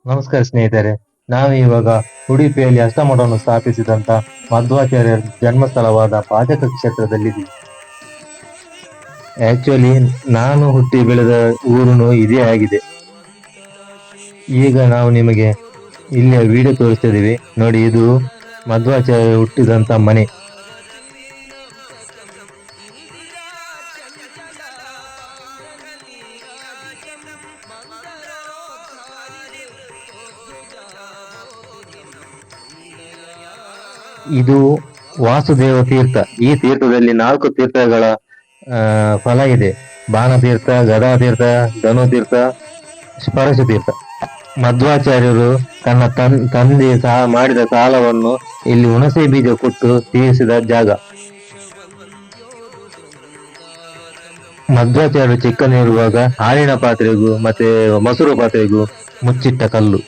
ನಮಸ್ಕಾರ ಸ್ನೇಹಿತರೆ. ನಾವು ಇವಾಗ ಉಡುಪಿಯಲ್ಲಿ ಅಷ್ಟಮಠವನ್ನು ಸ್ಥಾಪಿಸಿದಂತ ಮಧ್ವಾಚಾರ್ಯರ ಜನ್ಮಸ್ಥಳವಾದ ಪಾಜಕ ಕ್ಷೇತ್ರದಲ್ಲಿದ್ದೀವಿ. ಆಕ್ಚುಲಿ ನಾನು ಹುಟ್ಟಿ ಬೆಳೆದ ಊರುನು ಇದೇ ಆಗಿದೆ. ಈಗ ನಾವು ನಿಮಗೆ ಇಲ್ಲಿಯ ವಿಡಿಯೋ ತೋರಿಸ್ತಿದೀವಿ ನೋಡಿ. ಇದು ಮಧ್ವಾಚಾರ್ಯ ಹುಟ್ಟಿದಂತ ಮನೆ. ಇದು ವಾಸುದೇವ ತೀರ್ಥ. ಈ ತೀರ್ಥದಲ್ಲಿ 4 ತೀರ್ಥಗಳ ಫಲ ಇದೆ: ಬಾಣತೀರ್ಥ, ಗದಾತೀರ್ಥ, ಧನುತೀರ್ಥ, ಸ್ಪರ್ಶ ತೀರ್ಥ. ಮಧ್ವಾಚಾರ್ಯರು ತನ್ನ ತಂದೆ ಮಾಡಿದ ಸಾಲವನ್ನು ಇಲ್ಲಿ ಹುಣಸೆ ಬೀಜ ಕೊಟ್ಟು ತೀರಿಸಿದ ಜಾಗ. ಮಧ್ವಾಚಾರ್ಯರು ಚಿಕ್ಕನಿರುವಾಗ ಹಾಲಿನ ಪಾತ್ರೆಗೂ ಮತ್ತೆ ಮೊಸರು ಪಾತ್ರೆಗೂ ಮುಚ್ಚಿಟ್ಟ ಕಲ್ಲು.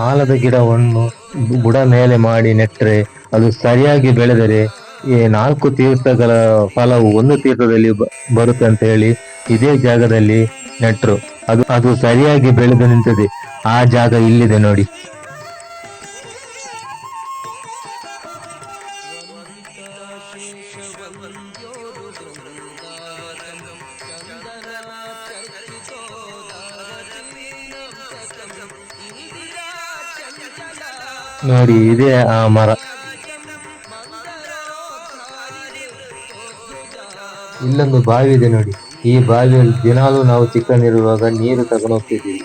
ಆಲದ ಗಿಡವನ್ನು ಬುಡ ಮೇಲೆ ಮಾಡಿ ನೆಟ್ಟರೆ ಅದು ಸರಿಯಾಗಿ ಬೆಳೆದರೆ ಈ 4 ತೀರ್ಥಗಳ ಫಲವು 1 ತೀರ್ಥದಲ್ಲಿ ಬರುತ್ತೆ ಅಂತ ಹೇಳಿ ಇದೇ ಜಾಗದಲ್ಲಿ ನೆಟ್ಟರು. ಅದು ಸರಿಯಾಗಿ ಬೆಳೆದು ನಿಂತಿದೆ. ಆ ಜಾಗ ಇಲ್ಲಿದೆ ನೋಡಿ. ನೋಡಿ, ಇದೇ ಆ ಮರ. ಇಲ್ಲೊಂದು ಬಾವಿ ಇದೆ ನೋಡಿ. ಈ ಬಾವಿಯಲ್ಲಿ ದಿನಾಲೂ ನಾವು ಚಿಕ್ಕಂದಿರುವಾಗ ನೀರು ತಗೊಂಡು ಹೋಗ್ತಿದ್ದೀವಿ.